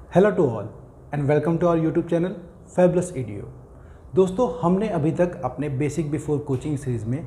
Hello to all and welcome to our YouTube channel Fabulous EDO. दोस्तों, हमने अभी तक अपने बेसिक बिफोर कोचिंग सीरीज़ में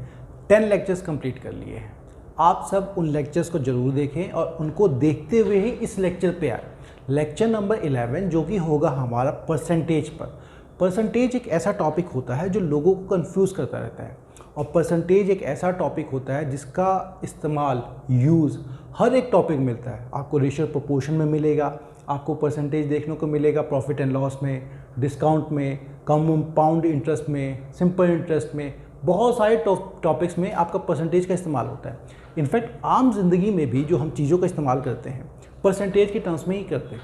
10 लेक्चर्स कंप्लीट कर लिए हैं। आप सब उन लेक्चर्स को ज़रूर देखें और उनको देखते हुए ही इस लेक्चर पे आए। लेक्चर नंबर 11 जो कि होगा हमारा परसेंटेज पर। परसेंटेज एक ऐसा टॉपिक होता है जो लोगों को कंफ्यूज करता रहता है, और परसेंटेज एक ऐसा टॉपिक होता है जिसका इस्तेमाल यूज़ हर एक टॉपिक मिलता है। आपको रेशियो प्रोपोर्शन में मिलेगा, आपको परसेंटेज देखने को मिलेगा प्रॉफिट एंड लॉस में, डिस्काउंट में, कंपाउंड इंटरेस्ट में, सिंपल इंटरेस्ट में, बहुत सारे टॉपिक्स में आपका परसेंटेज का इस्तेमाल होता है। इनफैक्ट आम जिंदगी में भी जो हम चीज़ों का इस्तेमाल करते हैं परसेंटेज के टर्म्स में ही करते हैं।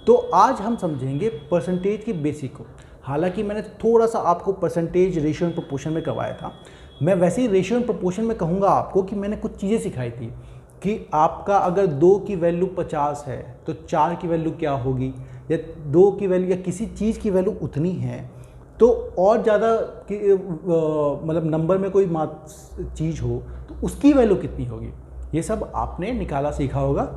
तो आज हम समझेंगे परसेंटेज की बेसिक को। हालांकि मैंने थोड़ा सा आपको परसेंटेज रेशियो एंड प्रोपोर्शन में करवाया था, मैं वैसे ही रेशियो एंड प्रोपोर्शन में कहूँगा आपको कि मैंने कुछ चीज़ें सिखाई थी कि आपका अगर 2 की वैल्यू 50 है तो 4 की वैल्यू क्या होगी, या 2 की वैल्यू या किसी चीज़ की वैल्यू उतनी है तो और ज़्यादा मतलब नंबर में कोई चीज़ हो तो उसकी वैल्यू कितनी होगी। ये सब आपने निकाला सीखा होगा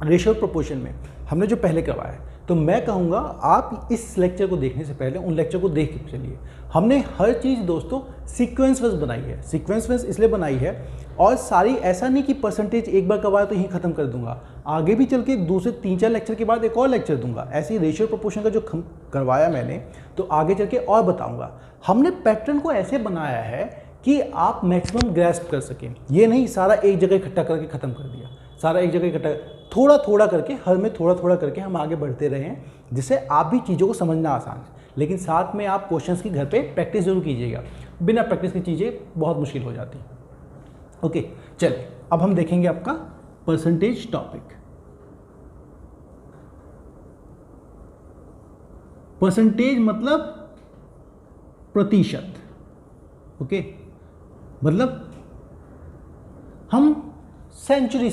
रेशियो प्रोपोर्शन में, हमने जो पहले करवाया है। तो मैं कहूँगा आप इस लेक्चर को देखने से पहले उन लेक्चर को देख के चलिए। हमने हर चीज़ दोस्तों सीक्वेंस वाइज बनाई है। सीक्वेंस वाइज इसलिए बनाई है, और सारी ऐसा नहीं कि परसेंटेज एक बार करवाया तो यहीं ख़त्म कर दूंगा, आगे भी चल के दूसरे 3-4 लेक्चर के बाद एक और लेक्चर दूंगा। ऐसे ही रेशियो प्रोपोर्शन का जो करवाया मैंने तो आगे चल के और बताऊँगा। हमने पैटर्न को ऐसे बनाया है कि आप मैक्सिमम ग्रैस्प कर सकें। ये नहीं सारा एक जगह इकट्ठा करके ख़त्म कर दिया, सारा एक जगह इकट्ठा, थोड़ा थोड़ा करके हर में थोड़ा थोड़ा करके हम आगे बढ़ते रहे हैं, जिससे आप भी चीज़ों को समझना आसान है। लेकिन साथ में आप क्वेश्चंस की घर पे प्रैक्टिस जरूर कीजिएगा, बिना प्रैक्टिस की चीज़ें बहुत मुश्किल हो जाती हैं। ओके, चलिए अब हम देखेंगे आपका परसेंटेज टॉपिक। परसेंटेज मतलब प्रतिशत। ओके, मतलब हम सेंचुरी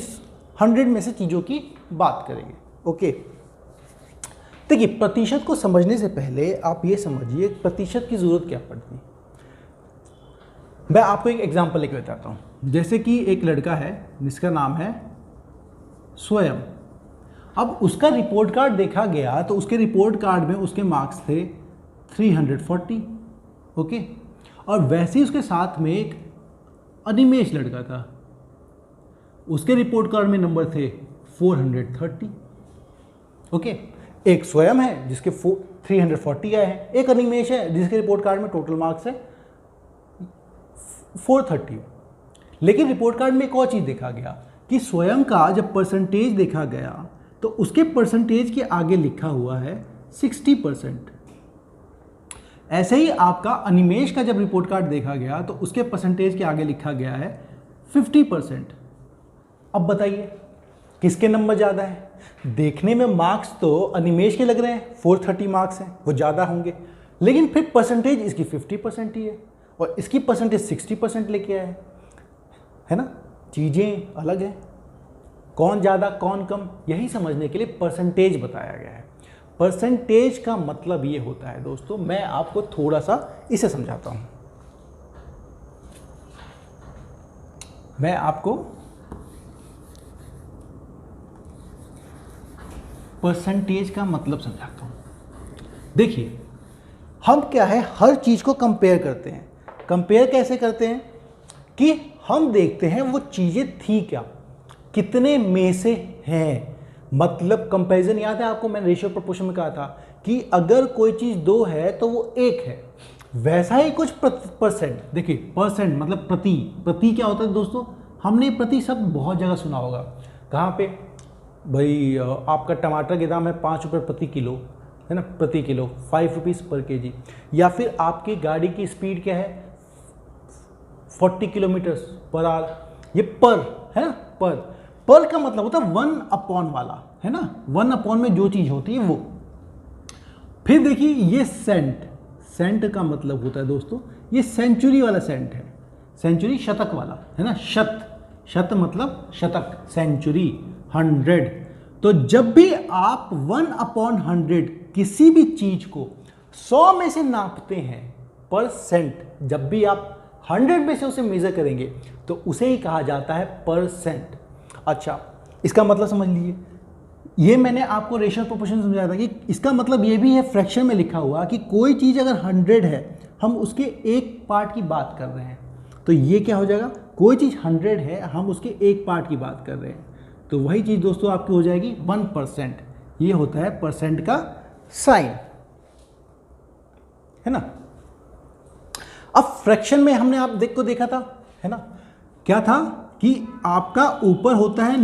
100 में से चीज़ों की बात करेंगे। ओके, देखिए प्रतिशत को समझने से पहले आप ये समझिए प्रतिशत की ज़रूरत क्या पड़ती है। मैं आपको एक एग्जांपल लेकर बताता हूँ। जैसे कि एक लड़का है जिसका नाम है स्वयं। अब उसका रिपोर्ट कार्ड देखा गया तो उसके रिपोर्ट कार्ड में उसके मार्क्स थे 340। ओके, और वैसे ही उसके साथ में एक अनिमेश लड़का था, उसके रिपोर्ट कार्ड में नंबर थे 430। ओके, एक स्वयं है जिसके 340 आए हैं, एक अनिमेश है जिसके रिपोर्ट कार्ड में टोटल मार्क्स है 430। लेकिन रिपोर्ट कार्ड में एक और चीज़ देखा गया कि स्वयं का जब परसेंटेज देखा गया तो उसके परसेंटेज के आगे लिखा हुआ है 60%। ऐसे ही आपका अनिमेश का जब रिपोर्ट कार्ड देखा गया तो उसके परसेंटेज के आगे लिखा गया है 50%। अब बताइए किसके नंबर ज़्यादा है। देखने में मार्क्स तो अनिमेश के लग रहे हैं, 430 मार्क्स हैं, वो ज़्यादा होंगे, लेकिन फिर परसेंटेज इसकी 50% ही है और इसकी परसेंटेज 60% लेके आया है ना। चीज़ें अलग हैं, कौन ज़्यादा कौन कम, यही समझने के लिए परसेंटेज बताया गया है। परसेंटेज का मतलब ये होता है दोस्तों, मैं आपको थोड़ा सा इसे समझाता हूँ। मैं आपको परसेंटेज का मतलब समझाता हूँ। देखिए हम क्या है, हर चीज़ को कंपेयर करते हैं। कंपेयर कैसे करते हैं कि हम देखते हैं वो चीज़ें थी क्या, कितने में से हैं। मतलब कंपैरिजन याद है आपको, मैंने रेशियो प्रोपोर्शन में कहा था कि अगर कोई चीज़ 2 है तो वो 1 है। वैसा ही कुछ परसेंट। देखिए परसेंट मतलब प्रति। प्रति क्या होता है दोस्तों, हमने प्रति शब्द बहुत जगह सुना होगा। कहाँ पे भाई, आपका टमाटर के दाम है 5 रुपये प्रति किलो, है ना, प्रति किलो 5 रुपीज़ पर केजी। या फिर आपकी गाड़ी की स्पीड क्या है 40 किलोमीटर्स पर आवर, ये पर है ना। पर का मतलब होता है 1/, वाला है ना, 1/, में जो चीज़ होती है वो। फिर देखिए ये सेंट। सेंट का मतलब होता है दोस्तों, ये सेंचुरी वाला सेंट है, सेंचुरी शतक वाला है ना। शत मतलब शतक, सेंचुरी 100। तो जब भी आप 1/100 किसी भी चीज को 100 में से नापते हैं, परसेंट, जब भी आप 100 में से उसे मेजर करेंगे तो उसे ही कहा जाता है परसेंट। अच्छा, इसका मतलब समझ लीजिए, ये मैंने आपको रेशियो प्रोपोर्शन समझाया था कि इसका मतलब ये भी है फ्रैक्शन में लिखा हुआ कि कोई चीज़ अगर 100 है, हम उसके एक पार्ट की बात कर रहे हैं, तो ये क्या हो जाएगा, कोई चीज़ 100 है, हम उसके एक पार्ट की बात कर रहे हैं, तो वही चीज़ दोस्तों आपकी हो जाएगी 1%। ये होता है परसेंट का साइन, है ना। अब फ्रैक्शन में हमने आप देखा था, है ना, क्या था कि आपका ऊपर होता है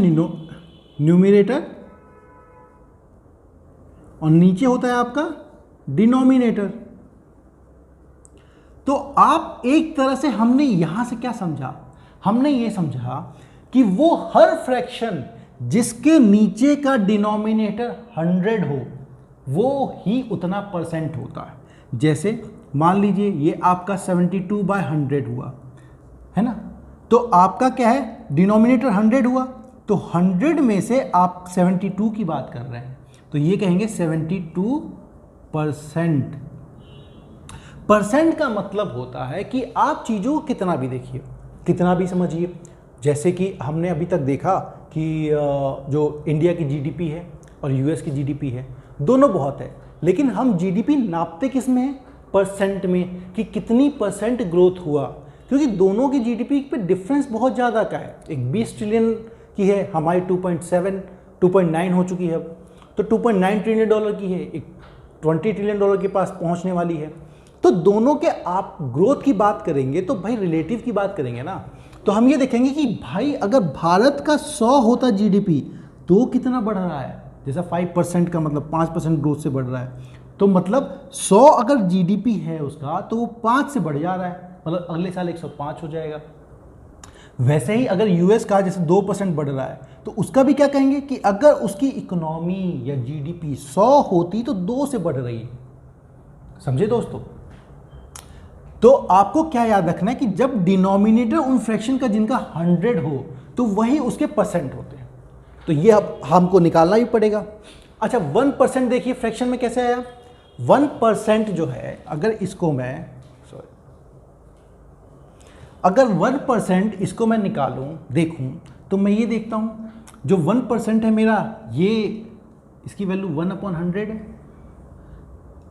न्यूमरेटर और नीचे होता है आपका डिनोमिनेटर। तो आप एक तरह से हमने यहां से क्या समझा, हमने ये समझा कि वो हर फ्रैक्शन जिसके नीचे का डिनोमिनेटर 100 हो वो ही उतना परसेंट होता है। जैसे मान लीजिए ये आपका 72/100 हुआ, है ना, तो आपका क्या है, डिनोमिनेटर 100 हुआ, तो 100 में से आप 72 की बात कर रहे हैं, तो ये कहेंगे 72%। परसेंट का मतलब होता है कि आप चीज़ों को कितना भी देखिए, कितना भी समझिए। जैसे कि हमने अभी तक देखा कि जो इंडिया की जीडीपी है और यूएस की जीडीपी है, दोनों बहुत है, लेकिन हम जीडीपी नापते किस में है, परसेंट में, कि कितनी परसेंट ग्रोथ हुआ, क्योंकि दोनों की जीडीपी पे डिफरेंस बहुत ज़्यादा का है। एक 20 ट्रिलियन की है, हमारी 2.9 हो चुकी है अब, तो 2.9 ट्रिलियन डॉलर की है, एक 20 ट्रिलियन डॉलर के पास पहुंचने वाली है। तो दोनों के आप ग्रोथ की बात करेंगे तो भाई रिलेटिव की बात करेंगे ना, तो हम ये देखेंगे कि भाई अगर भारत का 100 होता जीडीपी तो कितना बढ़ रहा है, जैसा 5% का मतलब 5% ग्रोथ से बढ़ रहा है, तो मतलब 100 अगर जीडीपी है उसका तो वो 5 से बढ़ जा रहा है, मतलब अगले साल 105 हो जाएगा। वैसे ही अगर यूएस का जैसे 2% बढ़ रहा है तो उसका भी क्या कहेंगे कि अगर उसकी इकोनॉमी या जीडीपी 100 होती तो 2 से बढ़ रही है। समझे दोस्तों। तो आपको क्या याद रखना है कि जब डिनोमिनेटर उन फ्रैक्शन का जिनका 100 हो तो वही उसके परसेंट होते हैं, तो ये अब हमको निकालना भी पड़ेगा। अच्छा 1% देखिए फ्रैक्शन में कैसे आया। 1% जो है अगर इसको मैं अगर 1% इसको मैं निकालूं देखूं तो मैं ये देखता हूं जो 1% है मेरा, ये इसकी वैल्यू 1/100 है।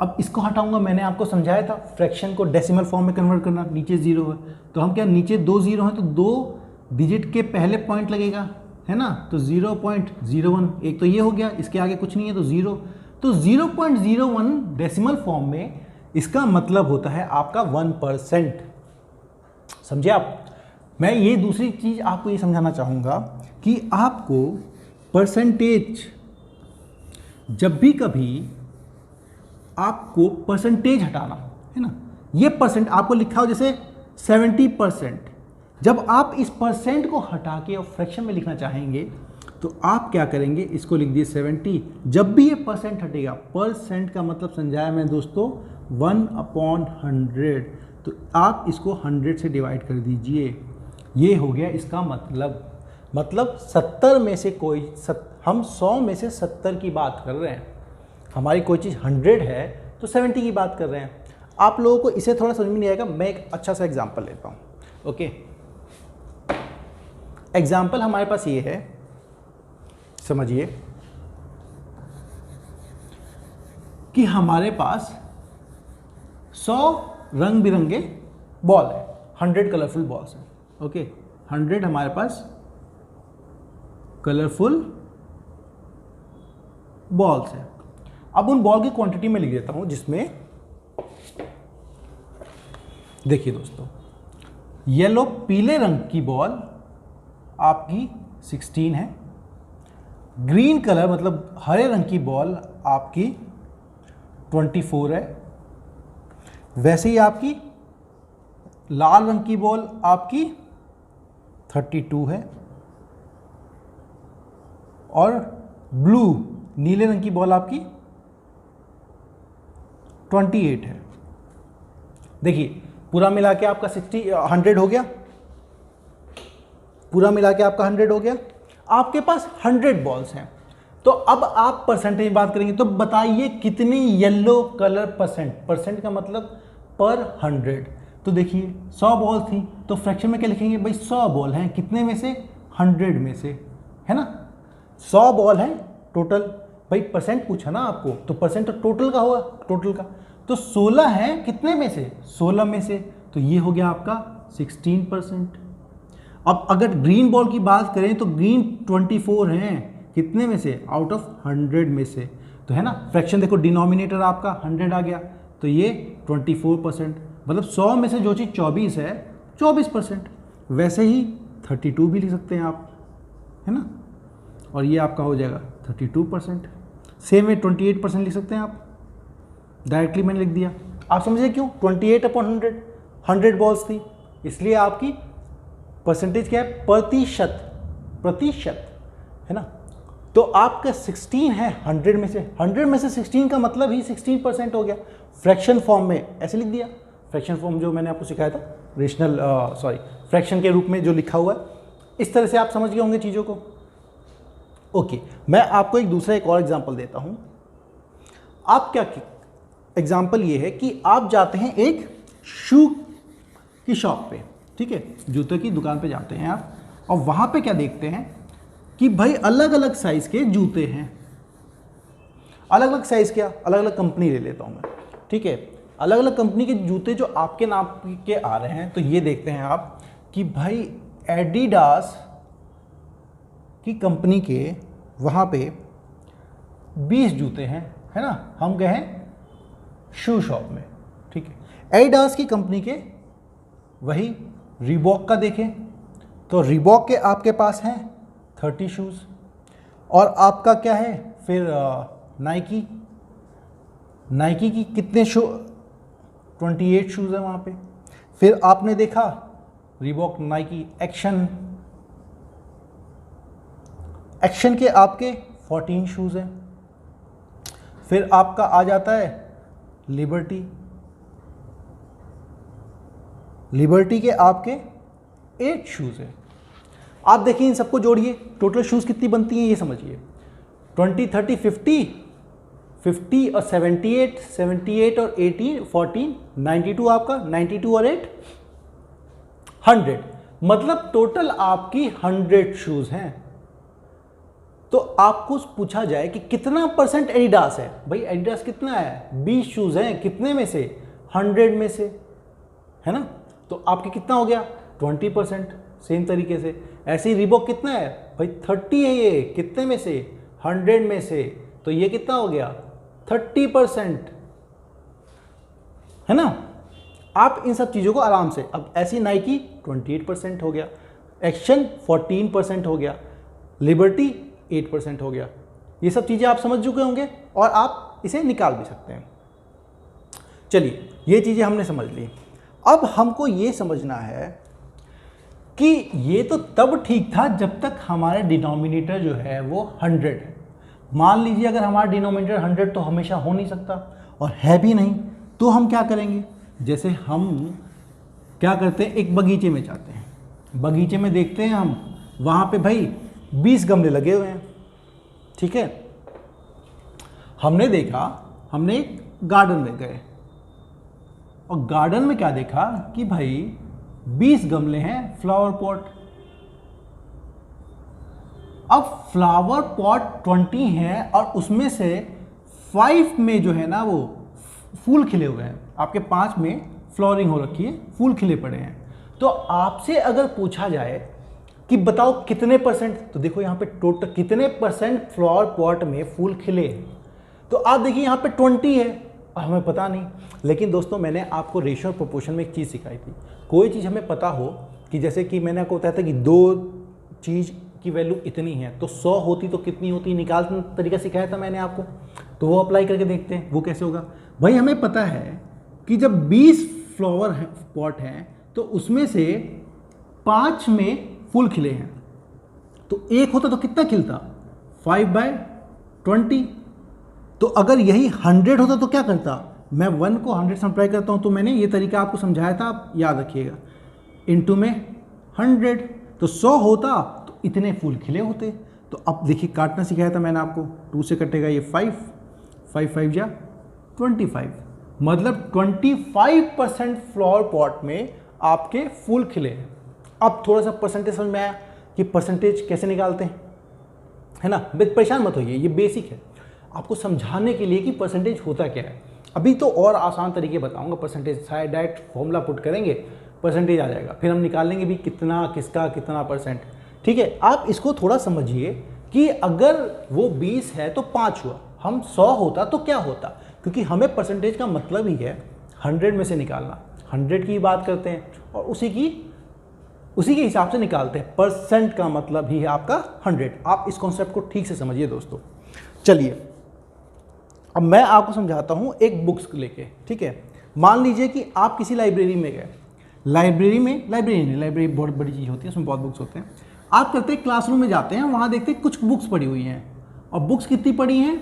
अब इसको हटाऊंगा, मैंने आपको समझाया था फ्रैक्शन को डेसिमल फॉर्म में कन्वर्ट करना, नीचे 0 है तो हम क्या, नीचे 2 0 हैं तो 2 डिजिट के पहले पॉइंट लगेगा, है ना, तो 0.01, एक तो ये हो गया, इसके आगे कुछ नहीं है तो 0, तो 0.01 डेसिमल फॉर्म में इसका मतलब होता है आपका 1%। समझे आप। मैं ये दूसरी चीज़ आपको ये समझाना चाहूँगा कि आपको परसेंटेज, जब भी कभी आपको परसेंटेज हटाना है ना, ये परसेंट आपको लिखा हो जैसे 70%, जब आप इस परसेंट को हटा के और फ्रैक्शन में लिखना चाहेंगे तो आप क्या करेंगे, इसको लिख दिए 70। जब भी ये परसेंट हटेगा, परसेंट का मतलब समझाया मैं दोस्तों 1/100, तो आप इसको 100 से डिवाइड कर दीजिए, ये हो गया इसका मतलब 70 में से हम 100 में से 70 की बात कर रहे हैं। हमारी कोई चीज़ 100 है तो 70 की बात कर रहे हैं। आप लोगों को इसे थोड़ा समझ में नहीं आएगा, मैं एक अच्छा सा एग्जांपल लेता हूँ। ओके, एग्जांपल हमारे पास ये है, समझिए कि हमारे पास 100 रंग बिरंगे बॉल है, 100 कलरफुल बॉल्स हैं। ओके, 100 हमारे पास कलरफुल बॉल्स हैं। अब उन बॉल की क्वांटिटी में लिख देता हूं, जिसमें देखिए दोस्तों, येलो पीले रंग की बॉल आपकी 16 है, ग्रीन कलर मतलब हरे रंग की बॉल आपकी 24 है, वैसे ही आपकी लाल रंग की बॉल आपकी 32 है, और ब्लू नीले रंग की बॉल आपकी 28 है। देखिए पूरा मिला के आपका 100 हो गया, पूरा मिला के आपका 100 हो गया। आपके पास 100 बॉल्स हैं, तो अब आप परसेंटेज बात करेंगे, तो बताइए कितनी येलो कलर परसेंट का मतलब पर 100। तो देखिए 100 बॉल थी तो फ्रैक्शन में क्या लिखेंगे भाई, 100 बॉल हैं, कितने में से, 100 में से, है ना। 100 बॉल हैं टोटल, भाई परसेंट पूछा ना आपको, तो परसेंट तो टोटल का होगा, टोटल का। तो 16 है कितने में से, 16 में से, तो ये हो गया आपका 16%। अब अगर ग्रीन बॉल की बात करें तो ग्रीन 24 हैं कितने में से, आउट ऑफ 100 में से, तो है ना। फ्रैक्शन देखो, डिनोमिनेटर आपका 100 आ गया, तो ये 24%, मतलब 100 में से जो चीज़ 24 है 24%। वैसे ही 32 भी लिख सकते हैं आप, है ना, और ये आपका हो जाएगा 32%। सेम में 28% लिख सकते हैं आप, डायरेक्टली मैंने लिख दिया। आप समझे क्यों, 28/100, 100 बॉल्स थी, इसलिए आपकी परसेंटेज क्या है, प्रतिशत, प्रतिशत, है ना। तो आपका 16 है 100 में से, 100 में से 16 का मतलब ही 16% हो गया। फ्रैक्शन फॉर्म में ऐसे लिख दिया, फ्रैक्शन फॉर्म जो मैंने आपको सिखाया था, रेशनल फ्रैक्शन के रूप में जो लिखा हुआ है, इस तरह से आप समझ गए होंगे चीज़ों को। ओके, मैं आपको एक और एग्जांपल देता हूं। आप क्या, एग्जांपल ये है कि आप जाते हैं एक शू की शॉप पे, ठीक है, जूते की दुकान पे जाते हैं आप, और वहां पे क्या देखते हैं कि भाई अलग अलग साइज के जूते हैं, अलग अलग साइज क्या, अलग अलग कंपनी ले लेता हूं मैं, ठीक है, अलग अलग कंपनी के जूते जो आपके नाप के आ रहे हैं। तो ये देखते हैं आप कि भाई एडिडास की कंपनी के वहाँ पे 20 जूते हैं, है ना, हम गए हैं शू शॉप में, ठीक है। एडिडास की कंपनी के वही रीबॉक का देखें तो रीबॉक के आपके पास हैं 30 शूज़, और आपका क्या है फिर नाइकी, नाइकी की कितने 28 शूज़ हैं वहाँ पे। फिर आपने देखा रीबॉक नाइकी एक्शन, एक्शन के आपके 14 शूज़ हैं। फिर आपका आ जाता है लिबर्टी, लिबर्टी के आपके 8 शूज़ हैं। आप देखिए इन सबको जोड़िए, टोटल शूज़ कितनी बनती हैं ये समझिए, 20, 30, 50, 50 और 78, 78 और 18, 14, 92 आपका, 92 और 8, 100, मतलब टोटल आपकी 100 शूज़ हैं। तो आपको पूछा जाए कि कितना परसेंट एडिडास है, भाई एडिडास कितना है, 20 शूज़ हैं, कितने में से, 100 में से, है ना। तो आपके कितना हो गया, 20%। सेम तरीके से ऐसे ही रीबॉक कितना है भाई, 30 है, ये कितने में से, 100 में से, तो ये कितना हो गया, 30%, है ना। आप इन सब चीज़ों को आराम से, अब ऐसी नाइकी 28% हो गया, एक्शन 14% हो गया, लिबर्टी 8% हो गया। ये सब चीज़ें आप समझ चुके होंगे और आप इसे निकाल भी सकते हैं। चलिए ये चीज़ें हमने समझ ली। अब हमको ये समझना है कि ये तो तब ठीक था जब तक हमारे डिनोमिनेटर जो है वो 100 है। मान लीजिए अगर हमारा डिनोमिनेटर 100 तो हमेशा हो नहीं सकता, और है भी नहीं, तो हम क्या करेंगे, जैसे हम क्या करते हैं, एक बगीचे में जाते हैं, बगीचे में देखते हैं हम, वहाँ पे भाई 20 गमले लगे हुए हैं, ठीक है। हमने देखा, हमने एक गार्डन में गए और गार्डन में क्या देखा कि भाई 20 गमले हैं फ्लावर पॉट। अब फ्लावर पॉट 20 हैं और उसमें से 5 में जो है ना वो फूल खिले हुए हैं, आपके 5 में फ्लावरिंग हो रखी है, फूल खिले पड़े हैं। तो आपसे अगर पूछा जाए कि बताओ कितने परसेंट, तो देखो यहाँ पे टोटल कितने परसेंट फ्लावर पॉट में फूल खिले, तो आप देखिए यहाँ पे 20 है, हमें पता नहीं। लेकिन दोस्तों मैंने आपको रेशियो और प्रोपोर्शन में एक चीज़ सिखाई थी, कोई चीज़ हमें पता हो कि जैसे कि मैंने आपको बताया था कि 2 चीज़ की वैल्यू इतनी है तो 100 होती तो कितनी होती, निकालने तरीका सिखाया था मैंने आपको, तो वो अप्लाई करके देखते हैं वो कैसे होगा। भाई हमें पता है कि जब 20 फ्लावर पॉट हैं तो उसमें से 5 में फूल खिले हैं, तो 1 होता तो कितना खिलता, 5/20। तो अगर यही 100 होता तो क्या करता, मैं 1 को 100 से मल्टीप्लाई करता हूँ, तो मैंने ये तरीका आपको समझाया था, आप याद रखिएगा, इनटू में 100, तो 100 होता तो इतने फूल खिले होते। तो अब देखिए काटना सिखाया था मैंने आपको, 2 से कटेगा ये 5, 5 5 जा 25, मतलब 25% फ्लावर पॉट में आपके फूल खिले हैं। अब थोड़ा सा परसेंटेज समझ में आया कि परसेंटेज कैसे निकालते हैं, है ना। परेशान मत होइए, ये बेसिक है आपको समझाने के लिए कि परसेंटेज होता क्या है। अभी तो और आसान तरीके बताऊंगा परसेंटेज, शायद डायरेक्ट फॉर्मूला पुट करेंगे परसेंटेज आ जाएगा, फिर हम निकालेंगे भी कितना किसका कितना परसेंट। ठीक है, आप इसको थोड़ा समझिए कि अगर वो 20 है तो 5 हुआ, हम 100 होता तो क्या होता, क्योंकि हमें परसेंटेज का मतलब ही है 100 में से निकालना। 100 की बात करते हैं और उसी के हिसाब से निकालते हैं। परसेंट का मतलब ही है आपका 100। आप इस कॉन्सेप्ट को ठीक से समझिए दोस्तों। चलिए अब मैं आपको समझाता हूं एक बुक्स लेके। ठीक है, मान लीजिए कि आप किसी लाइब्रेरी में गए, लाइब्रेरी बहुत बड़ी चीज़ होती है, उसमें बहुत बुक्स होते हैं। आप करते हैं क्लासरूम में जाते हैं, वहाँ देखते हैं कुछ बुक्स पड़ी हुई हैं, और बुक्स कितनी पड़ी हैं,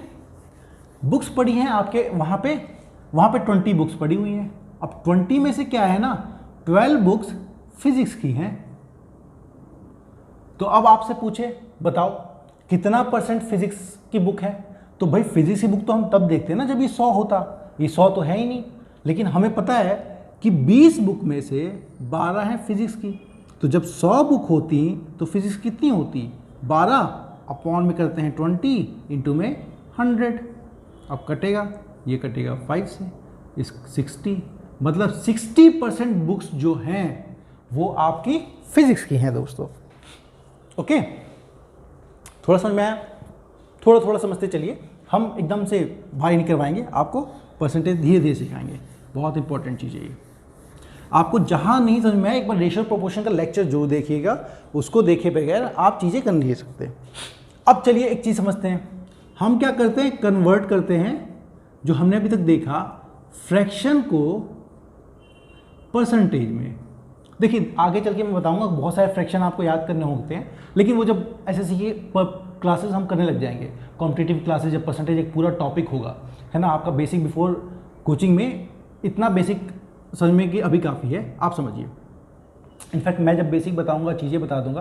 बुक्स पड़ी हैं आपके वहाँ पे 20 बुक्स पड़ी हुई हैं। अब 20 में से क्या है ना, 12 बुक्स फिजिक्स की हैं। तो अब आपसे पूछे बताओ कितना परसेंट फिजिक्स की बुक है, तो भाई फिजिक्स की बुक तो हम तब देखते हैं ना जब ये 100 होता, ये 100 तो है ही नहीं। लेकिन हमें पता है कि 20 बुक में से 12 हैं फिजिक्स की, तो जब 100 बुक होती तो फिजिक्स कितनी होती, 12 अपॉन में करते हैं 20 इंटू में 100। अब कटेगा, ये कटेगा 5 से, इस 60, मतलब 60% बुक्स जो हैं वो आपकी फिजिक्स की हैं दोस्तों। ओके, थोड़ा समझ में आया, थोड़ा समझते चलिए, हम एकदम से भारी नहीं करवाएंगे आपको, परसेंटेज धीरे धीरे सिखाएंगे, बहुत इंपॉर्टेंट चीज़ है ये। आपको जहाँ नहीं समझ में आए एक बार रेशियो प्रोपोर्शन का लेक्चर जो देखिएगा, उसको देखे बगैर आप चीज़ें कर नहीं सकते। अब चलिए एक चीज़ समझते हैं, हम क्या करते हैं, कन्वर्ट करते हैं जो हमने अभी तक देखा फ्रैक्शन को परसेंटेज में। देखिए आगे चल के मैं बताऊंगा, बहुत सारे फ्रैक्शन आपको याद करने होते हैं, लेकिन वो जब एसएससी की क्लासेस हम करने लग जाएंगे, कॉम्पिटिटिव क्लासेस, जब परसेंटेज एक पूरा टॉपिक होगा, है ना। आपका बेसिक बिफोर कोचिंग में इतना बेसिक समझने की अभी काफ़ी है, आप समझिए। इनफैक्ट मैं जब बेसिक बताऊंगा, चीज़ें बता दूंगा,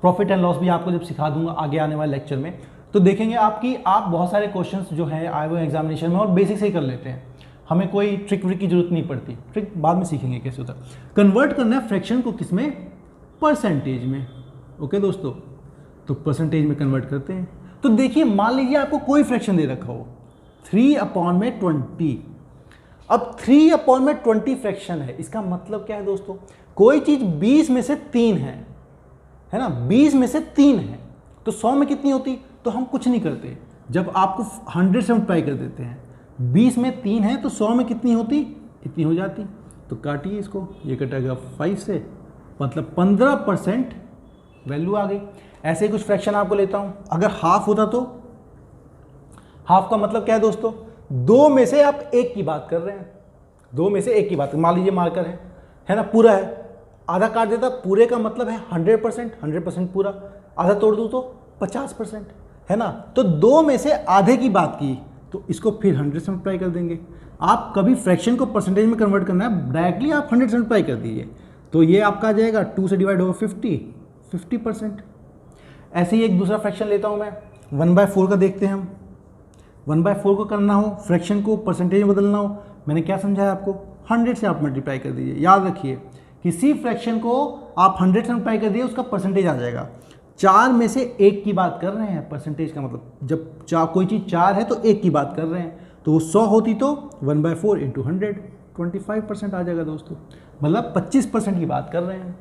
प्रॉफिट एंड लॉस भी आपको जब सिखा दूंगा आगे आने वाले लेक्चर में, तो देखेंगे आप बहुत सारे क्वेश्चंस जो है आए हुए एग्जामिनेशन में और बेसिक से ही कर लेते हैं, हमें कोई ट्रिक व्रिक की जरूरत नहीं पड़ती। ट्रिक बाद में सीखेंगे कैसे होता है। कन्वर्ट करना है फ्रैक्शन को किसमें, परसेंटेज में। ओके दोस्तों, तो परसेंटेज में कन्वर्ट करते हैं। तो देखिए मान लीजिए आपको कोई फ्रैक्शन दे रखा हो 3/20। अब 3/20 फ्रैक्शन है, इसका मतलब क्या है दोस्तों, कोई चीज 20 में से 3 है ना, 20 में से 3 है, तो 100 में कितनी होती, तो हम कुछ नहीं करते, जब आपको 100 से मल्टीप्लाई कर देते हैं, 20 में 3 है तो 100 में कितनी होती, इतनी हो जाती। तो काटिए इसको, ये कटेगा 5 से, मतलब 15% वैल्यू आ गई। ऐसे ही कुछ फ्रैक्शन आपको लेता हूं, अगर हाफ होता तो, हाफ का मतलब क्या है दोस्तों, 2 में से आप 1 की बात कर रहे हैं, 2 में से 1 की बात, मान लीजिए मार्कर है ना, पूरा है, आधा काट देता, पूरे का मतलब है 100% पूरा, आधा तोड़ दूं तो 50%, है ना। तो 2 में से आधे की बात की, तो इसको फिर 100 से मल्टीप्लाई कर देंगे। आप कभी फ्रैक्शन को परसेंटेज में कन्वर्ट करना है, डायरेक्टली आप 100 से मल्टीप्लाई कर दीजिए, तो ये आपका आ जाएगा 2 से डिवाइड होगा 50%। ऐसे ही एक दूसरा फ्रैक्शन लेता हूं मैं, 1/4 का देखते हैं हम। 1/4 को करना हो, फ्रैक्शन को परसेंटेज में बदलना हो, मैंने क्या समझाया आपको, 100 से आप मल्टीप्लाई कर दीजिए। याद रखिए किसी फ्रैक्शन को आप 100 से मल्टीप्लाई कर दिए, उसका परसेंटेज आ जाएगा। 4 में से 1 की बात कर रहे हैं, परसेंटेज का मतलब जब कोई चीज़ 4 है तो 1 की बात कर रहे हैं, तो वो 100 होती तो 1/4 इंटू 100, 25% आ जाएगा दोस्तों, मतलब 25% की बात कर रहे हैं।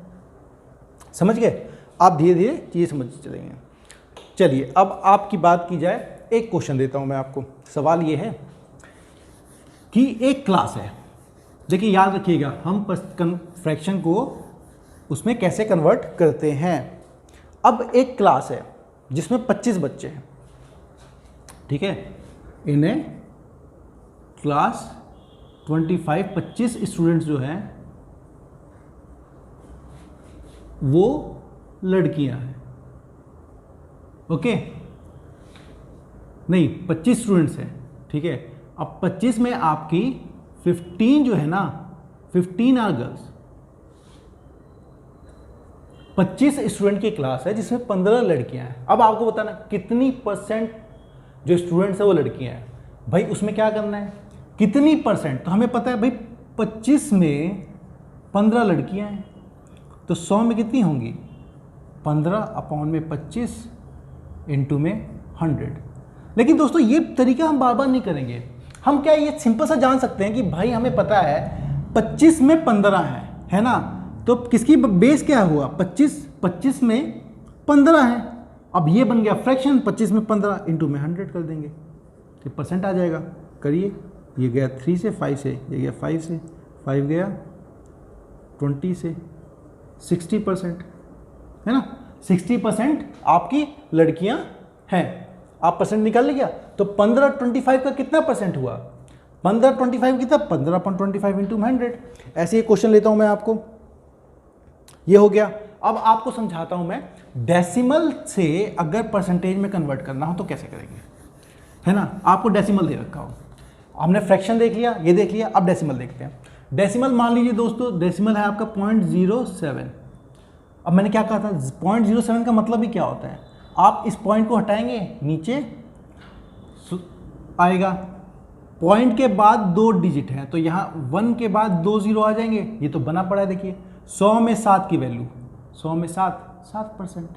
समझ गए आप, धीरे धीरे चीज़ें समझ चलेंगे। चलिए अब आपकी बात की जाए, एक क्वेश्चन देता हूं मैं आपको। सवाल ये है कि एक क्लास है, देखिए याद रखिएगा हम फ्रैक्शन को उसमें कैसे कन्वर्ट करते हैं। अब एक क्लास है जिसमें 25 बच्चे हैं, ठीक है, इन ए क्लास 25 स्टूडेंट्स जो हैं वो लड़कियां हैं। ओके, नहीं 25 स्टूडेंट्स हैं, ठीक है। अब 25 में आपकी 15 जो है ना, 15 आर गर्ल्स। 25 स्टूडेंट की क्लास है जिसमें 15 लड़कियां हैं। अब आपको बताना कितनी परसेंट जो स्टूडेंट्स है वो लड़कियां हैं। भाई उसमें क्या करना है, कितनी परसेंट, तो हमें पता है भाई 25 में 15 लड़कियां हैं, तो 100 में कितनी होंगी, 15/25 इंटू में 100। लेकिन दोस्तों ये तरीका हम बार बार नहीं करेंगे। हम क्या ये सिंपल सा जान सकते हैं कि भाई हमें पता है 25 में 15 है ना, तो किसकी बेस क्या हुआ, 25 में 15 है। अब ये बन गया फ्रैक्शन, 25 में 15 इंटू में 100 कर देंगे तो परसेंट आ जाएगा। करिए, ये गया 3 से 5 से, ये गया 5 से, 5 गया 20 से, 60% है ना। 60% आपकी लड़कियां हैं। आप परसेंट निकाल लिया तो 15/25 का कितना परसेंट हुआ, 15/25 कितना, 15.25 इंटू 100। ऐसे ही क्वेश्चन लेता हूं मैं आपको, ये हो गया। अब आपको समझाता हूं मैं, डेसिमल से अगर परसेंटेज में कन्वर्ट करना हो तो कैसे करेंगे, है ना। आपको डेसिमल दे रखा हो, हमने फ्रैक्शन देख लिया, ये देख लिया, अब डेसिमल देखते हैं। डेसिमल मान लीजिए दोस्तों, डेसिमल है आपका 0.07। अब मैंने क्या कहा था, 0.07 का मतलब ही क्या होता है, आप इस पॉइंट को हटाएंगे नीचे आएगा, पॉइंट के बाद 2 डिजिट है तो यहाँ 1 के बाद 2 0 आ जाएंगे। ये तो बना पड़ा है, देखिए 100 में 7 की वैल्यू, 100 में 7%।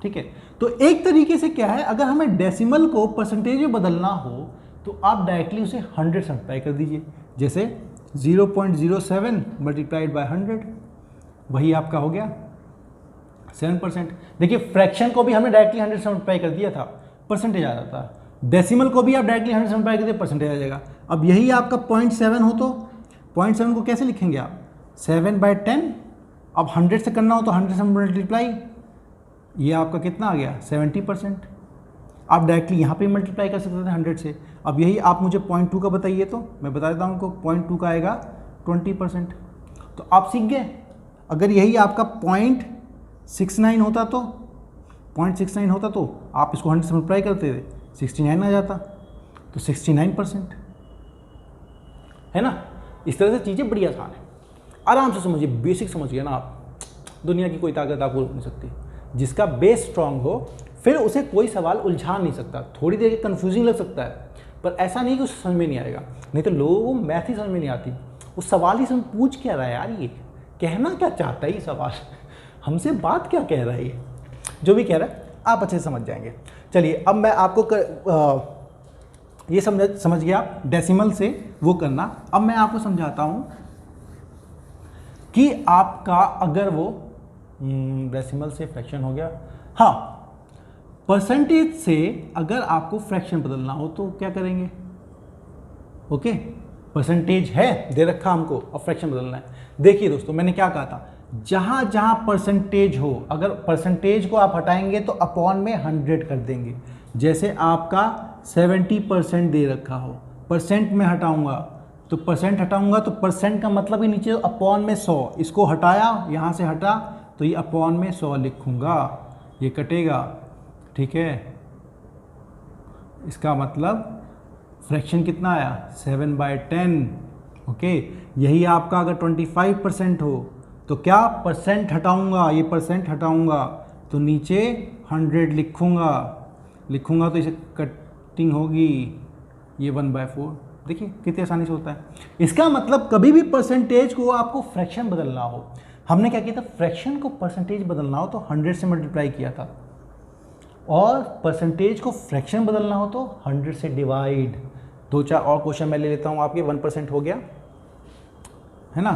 ठीक है, तो एक तरीके से क्या है, अगर हमें डेसिमल को परसेंटेज में बदलना हो तो आप डायरेक्टली उसे 100 से मल्टीप्लाई कर दीजिए। जैसे 0.07 मल्टीप्लाइड बाय 100, वही आपका हो गया 7%। देखिए फ्रैक्शन को भी हमने डायरेक्टली 100 से मल्टीप्लाई कर दिया था, परसेंटेज आ जाता। डेसिमल को भी आप डायरेक्टली 100 से मल्टीप्लाई कर दिए, परसेंटेज आ जाएगा। अब यही आपका 0.7 हो तो 0.7 को कैसे लिखेंगे आप, 7/10। अब 100 से करना हो तो 100 से मल्टीप्लाई, ये आपका कितना आ गया 70%। आप डायरेक्टली यहाँ पे मल्टीप्लाई कर सकते थे 100 से। अब यही आप मुझे 0.2 का बताइए तो मैं बता देता हूँ आपको, 0.2 का आएगा 20%। तो आप सीख गए। अगर यही आपका 0.69 होता तो 0.69 होता तो आप इसको 100 से मल्टीप्लाई करते थे, 69 आ जाता, तो 69% है ना। इस तरह से चीज़ें बड़ी आसान है, आराम से समझिए, बेसिक समझ गया ना आप, दुनिया की कोई ताकत आपको रोक नहीं सकती। जिसका बेस स्ट्रांग हो फिर उसे कोई सवाल उलझा नहीं सकता। थोड़ी देर कंफ्यूजिंग लग सकता है पर ऐसा नहीं कि उसे समझ में नहीं आएगा, नहीं तो लोगों को मैथ ही समझ में नहीं आती। वो सवाल ही समझ पूछ क्या रहा है यार, ये कहना क्या चाहता है, ये सवाल हमसे बात क्या कह रहा है, ये जो भी कह रहा है आप अच्छे से समझ जाएंगे। चलिए अब मैं आपको ये समझ गया आप डेसिमल से वो करना। अब मैं आपको समझाता हूँ कि आपका अगर वो डेसिमल से फ्रैक्शन हो गया, हाँ, परसेंटेज से अगर आपको फ्रैक्शन बदलना हो तो क्या करेंगे। ओके, परसेंटेज है दे रखा हमको और फ्रैक्शन बदलना है। देखिए दोस्तों मैंने क्या कहा था, जहां जहां परसेंटेज हो, अगर परसेंटेज को आप हटाएंगे तो अपॉन में 100 कर देंगे। जैसे आपका 70% दे रखा हो, परसेंट में हटाऊंगा तो परसेंट हटाऊंगा तो परसेंट का मतलब ही नीचे अपॉन में 100, इसको हटाया यहाँ से हटा तो ये अपॉन में 100 लिखूंगा, ये कटेगा। ठीक है, इसका मतलब फ्रैक्शन कितना आया 7/10। ओके, यही आपका अगर 25% हो तो क्या परसेंट हटाऊंगा, ये परसेंट हटाऊंगा तो नीचे 100 लिखूंगा तो इसे कटिंग होगी, ये 1/4। देखिए कितनी आसानी से होता है। इसका मतलब कभी भी परसेंटेज को आपको फ्रैक्शन बदलना हो, हमने क्या किया था, फ्रैक्शन को परसेंटेज बदलना हो तो 100 से मल्टीप्लाई किया था, और परसेंटेज को फ्रैक्शन बदलना हो तो 100 से डिवाइड। 2-4 और क्वेश्चन मैं ले लेता हूँ आपके। 1% हो गया है ना,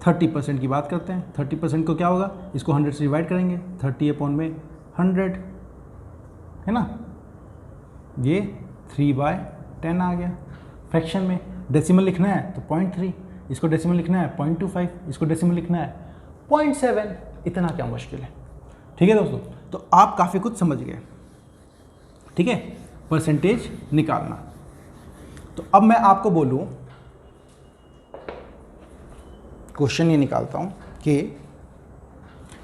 30% की बात करते हैं। 30% को क्या होगा, इसको 100 से डिवाइड करेंगे, 30/100 है ना, ये 3/10 आ गया। फ्रैक्शन में डेसिमल लिखना है तो 0.3, इसको डेसिमल लिखना है 0.25, इसको डेसिमल लिखना है 0.7। इतना क्या मुश्किल है। ठीक है दोस्तों, तो आप काफ़ी कुछ समझ गए। ठीक है, परसेंटेज निकालना। तो अब मैं आपको बोलूं, क्वेश्चन ये निकालता हूं कि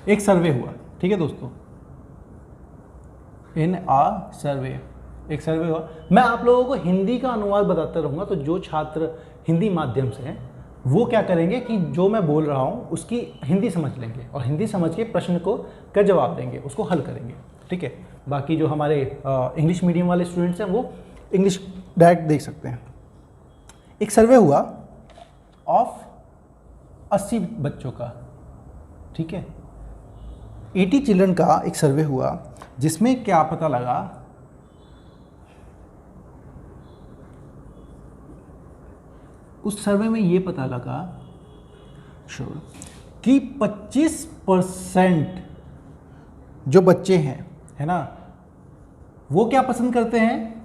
एक सर्वे हुआ। ठीक है दोस्तों, इन आ सर्वे, एक सर्वे हुआ। मैं आप लोगों को हिंदी का अनुवाद बताता रहूँगा, तो जो छात्र हिंदी माध्यम से हैं वो क्या करेंगे कि जो मैं बोल रहा हूँ उसकी हिंदी समझ लेंगे और हिंदी समझ के प्रश्न का जवाब देंगे, उसको हल करेंगे। ठीक है, बाकी जो हमारे इंग्लिश मीडियम वाले स्टूडेंट्स हैं वो इंग्लिश डायरेक्ट देख सकते हैं। एक सर्वे हुआ ऑफ 80 बच्चों का, ठीक है, 80 चिल्ड्रन का एक सर्वे हुआ, जिसमें क्या पता लगा उस सर्वे में ये पता लगा कि 25% जो बच्चे हैं, है ना, वो क्या पसंद करते हैं?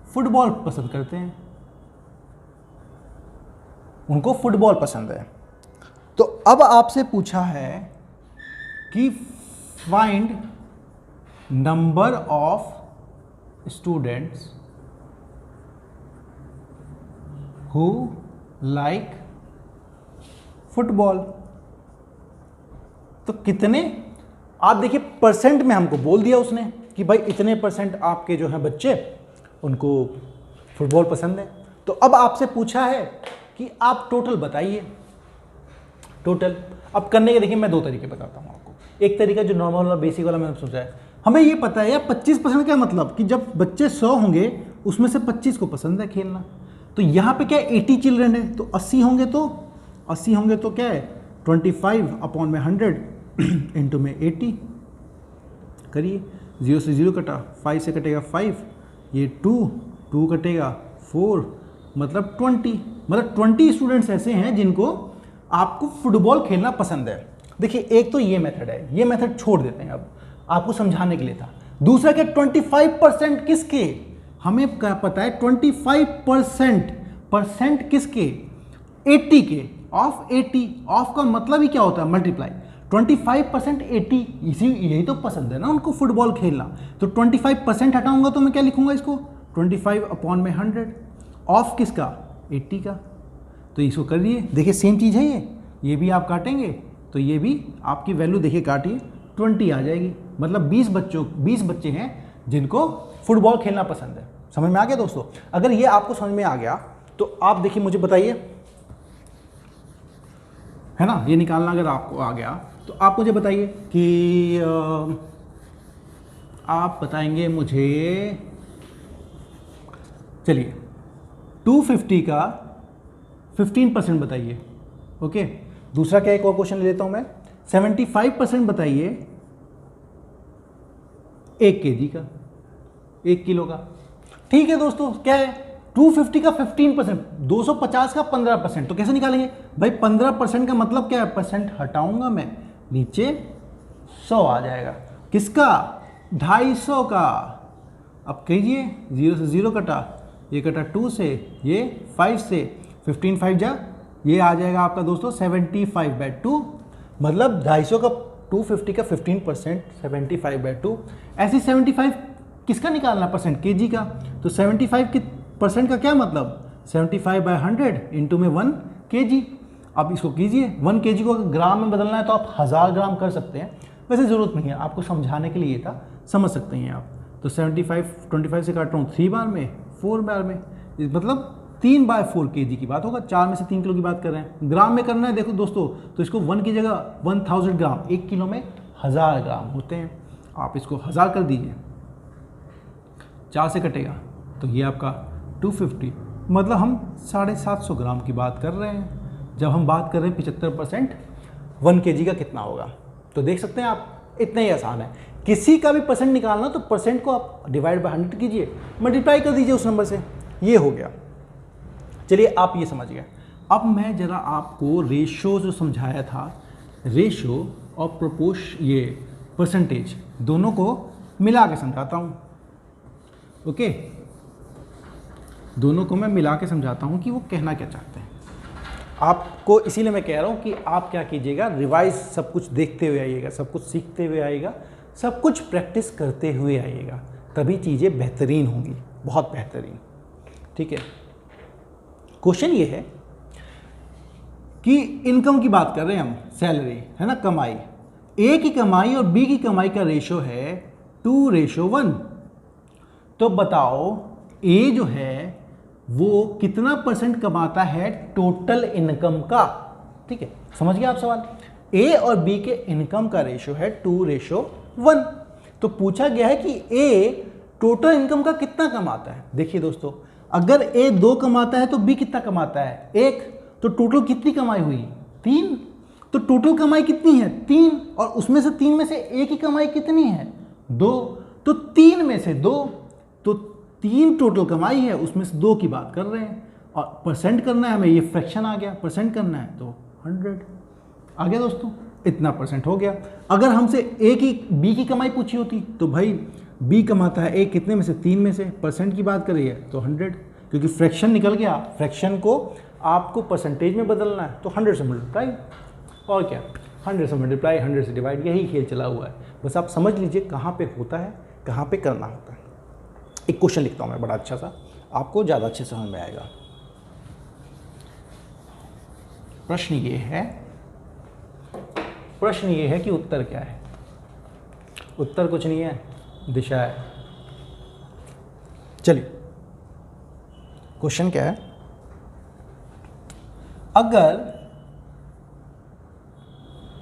फुटबॉल पसंद करते हैं, उनको फुटबॉल पसंद है। तो अब आपसे पूछा है कि find number of students who like football. तो कितने, आप देखिए परसेंट में हमको बोल दिया उसने कि भाई इतने परसेंट आपके जो हैं बच्चे उनको फुटबॉल पसंद है। तो अब आपसे पूछा है कि आप टोटल बताइए। टोटल अब करने के देखिए मैं दो तरीके बताता हूँ आपको। एक तरीका जो नॉर्मल वाला बेसिक वाला मैंने सोचा है, हमें ये पता है 25% का मतलब कि जब बच्चे 100 होंगे उसमें से 25 को पसंद है खेलना। तो यहाँ पे क्या है 80 चिल्ड्रन है, तो 80 होंगे तो क्या है 25/100 इंटू में 80 करिए। 0 से 0 कटा, 5 से कटेगा 5, ये 2 कटेगा 4, मतलब 20। मतलब 20 स्टूडेंट्स ऐसे हैं जिनको आपको फुटबॉल खेलना पसंद है। देखिए एक तो ये मेथड है, ये मेथड छोड़ देते हैं, अब आपको समझाने के लिए था। दूसरा क्या 25% किसके, हमें क्या पता है 25% किसके, 80 के, ऑफ 80। ऑफ का मतलब ही क्या होता है मल्टीप्लाई। 25% 80, इसी यही तो पसंद है ना उनको फुटबॉल खेलना। तो 25% हटाऊंगा तो मैं क्या लिखूंगा इसको 25/100। ऑफ किसका 80 का। तो इसको करिए, देखिए सेम चीज़ है ये भी आप काटेंगे तो ये भी आपकी वैल्यू देखिए काटिए 20 आ जाएगी। मतलब 20 बच्चे हैं जिनको फुटबॉल खेलना पसंद है। समझ में आ गया दोस्तों? अगर ये आपको समझ में आ गया तो आप देखिए मुझे बताइए, है ना, ये निकालना अगर आपको आ गया तो आप मुझे बताइए कि आप बताएंगे मुझे, चलिए 250 का 15% बताइए। ओके, दूसरा क्या एक और क्वेश्चन ले लेता हूं मैं, 75% बताइए 1 kg का, 1 किलो का। ठीक है दोस्तों, क्या है 250 का 15%, 250 का 15%। तो कैसे निकालेंगे भाई, 15% का मतलब क्या है, परसेंट हटाऊंगा मैं, नीचे 100 आ जाएगा। किसका 250 का। अब कीजिए 0 से 0 कटा, ये कटा 2 से, ये 5 से, 15 5 जा, ये आ जाएगा आपका दोस्तों 75/2। मतलब 250 का 250 का 15% 75/2। ऐसे 75 किसका निकालना परसेंट, केजी का। तो 75% का क्या मतलब 75/100 इंटू में 1 kg। अब इसको कीजिए 1 kg को अगर ग्राम में बदलना है तो आप 1000 ग्राम कर सकते हैं, वैसे ज़रूरत नहीं है, आपको समझाने के लिए ये था, समझ सकते हैं आप। तो 25 से काट रहा हूँ 3 बार में, 4 बार में, मतलब 3/4 kg की बात होगा। 4 में से 3 किलो की बात कर रहे हैं, ग्राम में करना है देखो दोस्तों, तो इसको 1 की जगह 1000 ग्राम, 1 किलो में 1000 ग्राम होते हैं। आप इसको 1000 कर दीजिए, 4 से कटेगा तो ये आपका 250, मतलब हम 750 ग्राम की बात कर रहे हैं। जब हम बात कर रहे हैं 75%, 1 kg का कितना होगा। तो देख सकते हैं आप, इतना ही आसान है। किसी का भी परसेंट निकालना तो परसेंट को आप डिवाइड बाय 100 कीजिए, मल्टीप्लाई कर दीजिए उस नंबर से, ये हो गया। चलिए आप ये समझ गए। अब मैं ज़रा आपको रेशो जो समझाया था, रेशो और ये परसेंटेज दोनों को मिला के समझाता हूँ। ओके, दोनों को मैं मिला के समझाता हूँ कि वो कहना क्या चाहते हैं आपको। इसीलिए मैं कह रहा हूँ कि आप क्या कीजिएगा, रिवाइज सब कुछ देखते हुए आइएगा, सब कुछ सीखते हुए आइएगा, सब कुछ प्रैक्टिस करते हुए आइएगा, तभी चीज़ें बेहतरीन होंगी, बहुत बेहतरीन। ठीक है, क्वेश्चन ये है कि इनकम की बात कर रहे हैं हम, सैलरी है ना, कमाई। ए की कमाई और बी की कमाई का रेशो है 2:1। तो बताओ ए जो है वो कितना परसेंट कमाता है टोटल इनकम का। ठीक है, समझ गए आप सवाल। ए और बी के इनकम का रेशो है 2:1। तो पूछा गया है कि ए टोटल इनकम का कितना कमाता है। देखिए दोस्तों, अगर ए 2 कमाता है तो बी कितना कमाता है 1, तो टोटल कितनी कमाई हुई 3। तो टोटल कमाई कितनी है 3, और उसमें से 3 में से ए की कमाई कितनी है 2, तो 3 में से 2, तो 3 टोटल कमाई है, उसमें से 2 की बात कर रहे हैं। और परसेंट करना है हमें, ये फ्रैक्शन आ गया, परसेंट करना है तो 100 आ गया दोस्तों, इतना परसेंट हो गया। अगर हमसे ए की बी की कमाई पूछी होती तो भाई बी कमाता है ए कितने में से, 3 में से, परसेंट की बात करिए तो 100, क्योंकि फ्रैक्शन निकल गया, फ्रैक्शन को आपको परसेंटेज में बदलना है तो 100 से मल्टीप्लाई, और क्या 100 से मल्टीप्लाई 100 से डिवाइड, यही खेल चला हुआ है। बस आप समझ लीजिए कहाँ पे होता है, कहाँ पे करना होता है। एक क्वेश्चन लिखता हूँ मैं बड़ा अच्छा सा, आपको ज़्यादा अच्छे से समझ में आएगा। प्रश्न ये है कि उत्तर क्या है। उत्तर कुछ नहीं है, दिशा है। चलिए क्वेश्चन क्या है, अगर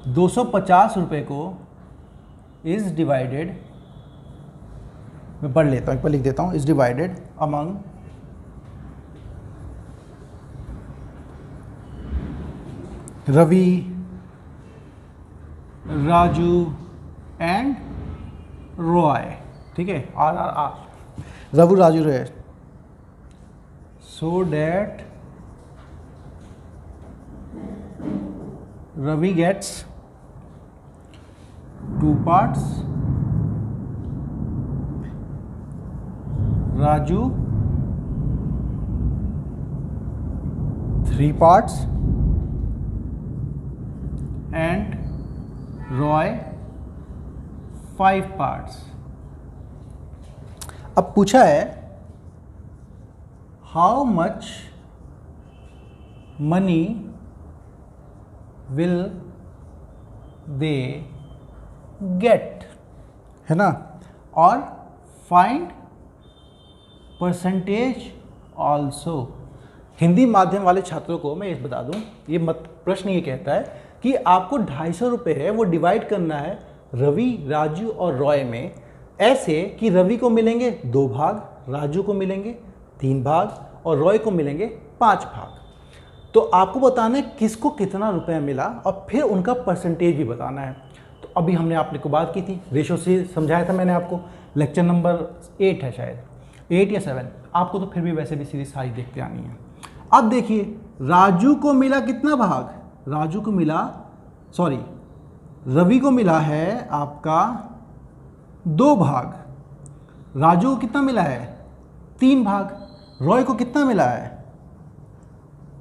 250 रुपए को इज डिवाइडेड, मैं पढ़ लेता हूँ, एक बार लिख देता हूँ, is divided among Ravi, Raju and Roy, ठीक है, RRR, Ravi, Raju, Roy, so that Ravi gets 2 parts, राजू 3 parts and Roy 5 parts। अब पूछा है how much money will they get, है ना, और फाइंड परसेंटेज ऑल्सो। हिंदी माध्यम वाले छात्रों को मैं ये बता दूं, ये प्रश्न ये कहता है कि आपको 250 रुपये है वो डिवाइड करना है रवि, राजू और रॉय में, ऐसे कि रवि को मिलेंगे 2 भाग, राजू को मिलेंगे 3 भाग और रॉय को मिलेंगे 5 भाग। तो आपको बताना है किसको कितना रुपया मिला और फिर उनका परसेंटेज भी बताना है। तो अभी हमने आपने को बात की थी, रेशो से समझाया था मैंने आपको, लेक्चर नंबर 8 है शायद, 8 या 7, आपको तो फिर भी वैसे भी सीरीज सारी देखते आनी है। अब देखिए राजू को मिला कितना भाग, राजू को मिला, सॉरी रवि को मिला है आपका 2 भाग, राजू को कितना मिला है 3 भाग, रॉय को कितना मिला है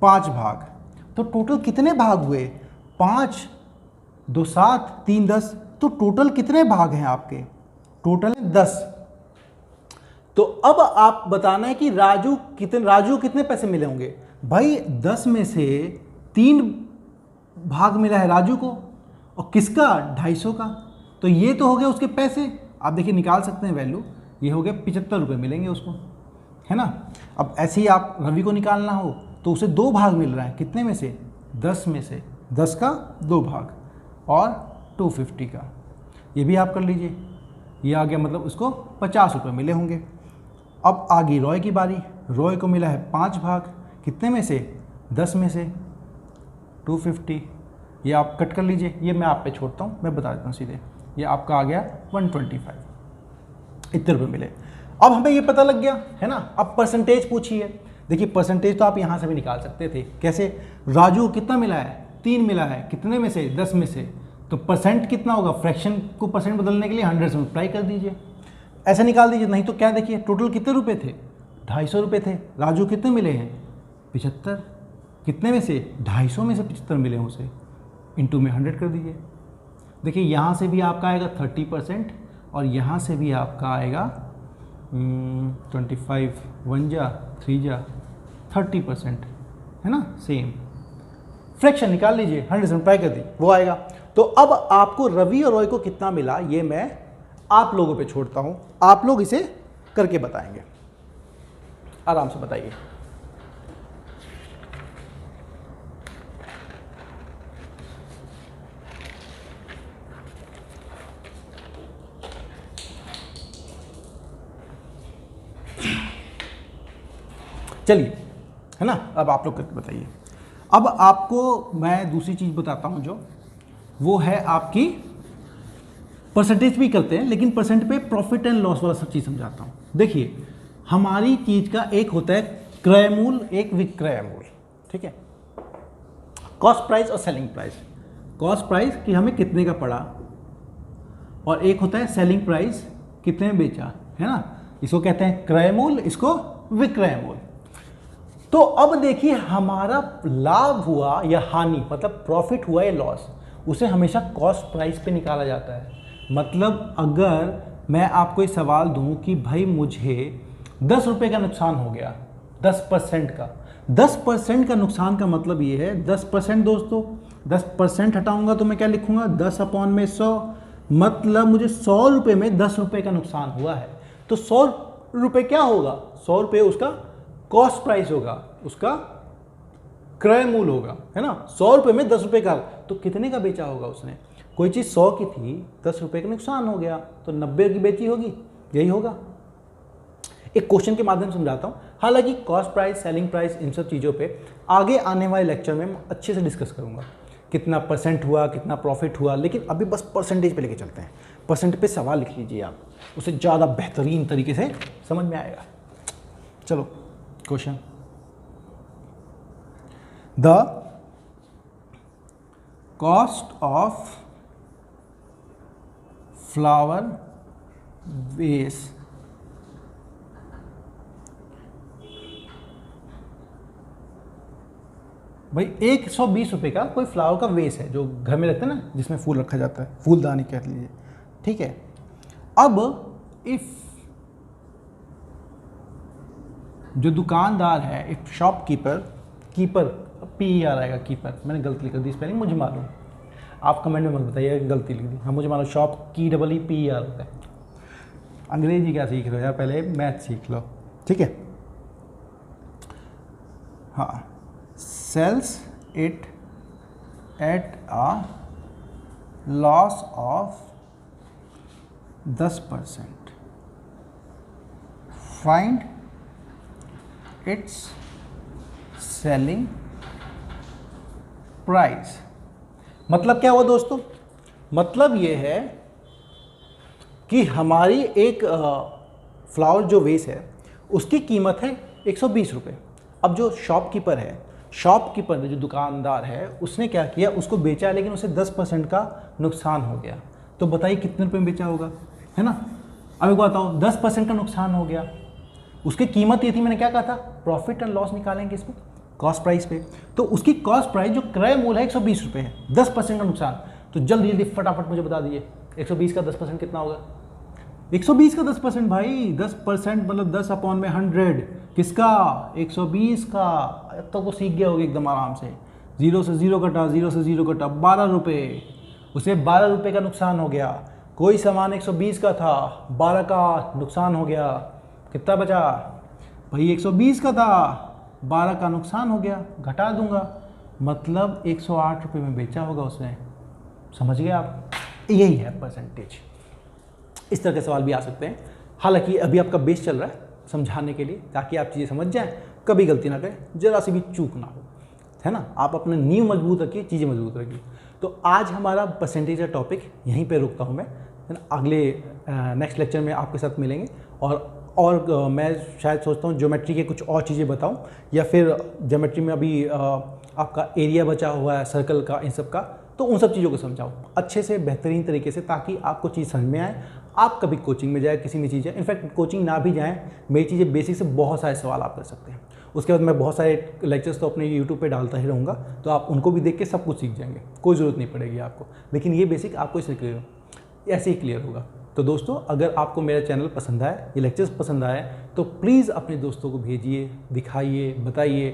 5 भाग। तो टोटल कितने भाग हुए, 5, 2 7, 3 10, तो टोटल कितने भाग हैं आपके, टोटल 10। तो अब आप बताना है कि राजू कितने पैसे मिले होंगे। भाई 10 में से 3 भाग मिला है राजू को, और किसका 250 का, तो ये तो हो गया उसके पैसे। आप देखिए निकाल सकते हैं वैल्यू, ये हो गया 75 रुपये मिलेंगे उसको, है ना। अब ऐसे ही आप रवि को निकालना हो तो उसे 2 भाग मिल रहा है, कितने में से 10 में से, 10 का 2 भाग और 250 का, ये भी आप कर लीजिए, ये आ गया, मतलब उसको 50 रुपये मिले होंगे। अब आ गई रॉय की बारी, रॉय को मिला है 5 भाग, कितने में से 10 में से 250, ये आप कट कर लीजिए, ये मैं आप पे छोड़ता हूँ, मैं बता देता हूँ सीधे, ये आपका आ गया 125, इतने रुपये मिले। अब हमें ये पता लग गया है ना। अब परसेंटेज पूछी है, देखिए परसेंटेज तो आप यहाँ से भी निकाल सकते थे, कैसे, राजू को कितना मिला है 3 मिला है, कितने में से 10 में से, तो परसेंट कितना होगा, फ्रैक्शन को परसेंट बदलने के लिए 100 से मल्टीप्लाई कर दीजिए, ऐसा निकाल दीजिए। नहीं तो क्या, देखिए टोटल कितने रुपए थे, 250 रुपये थे, राजू कितने मिले हैं 75, कितने में से 250 में से 75 मिले हैं उसे, इंटू में 100 कर दीजिए। देखिए यहाँ से भी आपका आएगा 30% और यहाँ से भी आपका आएगा 25 1 जा 3 जा 30%, है ना, सेम। फ्रैक्शन निकाल लीजिए, 100 से मल्टीप्लाई कर दी, वो आएगा। तो अब आपको रवि और रॉय को कितना मिला ये मैं आप लोगों पे छोड़ता हूँ, आप लोग इसे करके बताएंगे, आराम से बताइए। चलिए, है ना, अब आप लोग करके बताइए। अब आपको मैं दूसरी चीज़ बताता हूँ, जो वो है आपकी परसेंटेज भी करते हैं, लेकिन परसेंट पे प्रॉफिट एंड लॉस वाला सब चीज़ समझाता हूँ। देखिए हमारी चीज़ का एक होता है क्रय मूल्य, एक विक्रय मूल्य, ठीक है। कॉस्ट प्राइस और सेलिंग प्राइस। कॉस्ट प्राइस कि हमें कितने का पड़ा, और एक होता है सेलिंग प्राइस, कितने में बेचा, है ना। इसको कहते हैं क्रय मूल्य, इसको विक्रय मूल्य। तो अब देखिए हमारा लाभ हुआ या हानि, मतलब प्रॉफिट हुआ या लॉस, उसे हमेशा कॉस्ट प्राइस पे निकाला जाता है। मतलब अगर मैं आपको ये सवाल दूं कि भाई मुझे 10 रुपये का नुकसान हो गया, 10% का, 10% का नुकसान का मतलब ये है 10% दोस्तों, 10% हटाऊंगा तो मैं क्या लिखूंगा, 10/100, मतलब मुझे 100 रुपये में 10 रुपये का नुकसान हुआ है। तो 100 रुपये क्या होगा, 100 रुपये उसका कॉस्ट प्राइस होगा, उसका क्रय मूल्य होगा, है ना। 100 रुपये में 10 रुपये का, तो कितने का बेचा होगा उसने। कोई चीज़ 100 की थी, 10 रुपये का नुकसान हो गया, तो 90 की बेची होगी, यही होगा। एक क्वेश्चन के माध्यम से समझाता हूँ। हालांकि कॉस्ट प्राइस, सेलिंग प्राइस, इन सब चीज़ों पे आगे आने वाले लेक्चर में मैं अच्छे से डिस्कस करूँगा, कितना परसेंट हुआ, कितना प्रॉफिट हुआ, लेकिन अभी बस परसेंटेज पे लेके चलते हैं। परसेंट पे सवाल लिख लीजिए आप, उसे ज़्यादा बेहतरीन तरीके से समझ में आएगा। चलो question, the cost of flower vase भाई 120 रुपये का कोई फ्लावर का वेस है जो घर में रखते हैं ना, जिसमें फूल रखा जाता है, फूलदानी कह लीजिए, ठीक है। अब इफ जो दुकानदार है, इफ शॉपकीपर, कीपर PER आएगा, कीपर, मैंने गलती कर दी स्पेलिंग, मुझे मालूम, आप कमेंट में मत बताइए गलती लिख दी, हाँ मुझे मालूम, शॉप की EEPER होता है। अंग्रेजी क्या सीख रहे हो यार, पहले मैथ सीख लो, ठीक है। हाँ, sells it at a loss of 10%. Find its selling price. मतलब क्या हुआ दोस्तों, मतलब ये है कि हमारी एक फ्लावर जो वेस है उसकी कीमत है 120 रुपये। अब जो शॉपकीपर है, शॉपकीपर जो दुकानदार है, उसने क्या किया, उसको बेचा, लेकिन उसे 10% का नुकसान हो गया। तो बताइए कितने रुपए में बेचा होगा, है ना। अब एक बताओ, 10% का नुकसान हो गया, उसकी कीमत ये थी, मैंने क्या कहा था, प्रॉफिट एंड लॉस निकालेंगे इसमें कॉस्ट प्राइस पे। तो उसकी कॉस्ट प्राइस जो क्रय मूल्य है 120 रुपये है, 10% का नुकसान। तो जल्दी जल्दी फटाफट मुझे बता दीजिए 120 का 10% कितना होगा। 120 का 10% भाई, 10% मतलब 10/100, किसका, 120 का। अब तो वो सीख गया होगा एकदम आराम से। 0 से 0 कटा, 0 से 0 कटा, 12 रुपये, उसे 12 रुपये का नुकसान हो गया। कोई सामान 120 का था, 12 का नुकसान हो गया, कितना बचा भाई, 120 का था, 12 का नुकसान हो गया, घटा दूंगा, मतलब 108 रुपये में बेचा होगा उसने। समझ गए आप, यही है परसेंटेज। इस तरह के सवाल भी आ सकते हैं। हालांकि अभी आपका बेस चल रहा है समझाने के लिए, ताकि आप चीज़ें समझ जाएं, कभी गलती ना करें, जरा सी भी चूक ना हो, है ना। आप अपने नींव मजबूत रखिए, चीज़ें मजबूत रखिए। तो आज हमारा परसेंटेज का टॉपिक यहीं पे रुकता हूँ मैं, है ना। अगले नेक्स्ट लेक्चर में आपके साथ मिलेंगे, और मैं शायद सोचता हूँ ज्योमेट्री के कुछ और चीज़ें बताऊँ, या फिर ज्योमेट्री में अभी आपका एरिया बचा हुआ है सर्कल का, इन सब का, तो उन सब चीज़ों को समझाऊँ अच्छे से, बेहतरीन तरीके से, ताकि आपको चीज़ समझ में आए। आप कभी कोचिंग में जाए, किसी भी चीज़ है, इनफैक्ट कोचिंग ना भी जाएँ, मेरी चीज़ें बेसिक से बहुत सारे सवाल आप कर सकते हैं। उसके बाद मैं बहुत सारे लेक्चर्स तो अपने यूट्यूब पे डालता ही रहूँगा, तो आप उनको भी देख के सब कुछ सीख जाएंगे, कोई ज़रूरत नहीं पड़ेगी आपको। लेकिन ये बेसिक आपको ऐसे ही क्लियर होगा। तो दोस्तों, अगर आपको मेरा चैनल पसंद आए, ये लेक्चर्स पसंद आए, तो प्लीज़ अपने दोस्तों को भेजिए, दिखाइए, बताइए।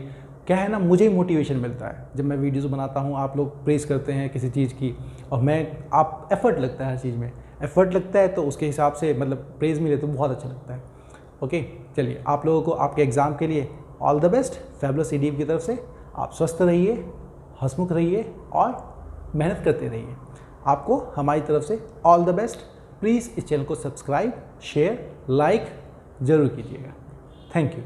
क्या है ना, मुझे मोटिवेशन मिलता है जब मैं वीडियोस बनाता हूँ, आप लोग प्रेज़ करते हैं किसी चीज़ की, और आप एफ़र्ट लगता है हर चीज़ में, एफ़र्ट लगता है, तो उसके हिसाब से मतलब प्रेज़ मिले तो बहुत अच्छा लगता है। ओके, चलिए, आप लोगों को आपके एग्ज़ाम के लिए all the best. Fabulous EDM की तरफ से आप स्वस्थ रहिए, हंसमुख रहिए और मेहनत करते रहिए। आपको हमारी तरफ से ऑल द बेस्ट। प्लीज़ इस चैनल को सब्सक्राइब, शेयर, लाइक ज़रूर कीजिएगा। Thank you.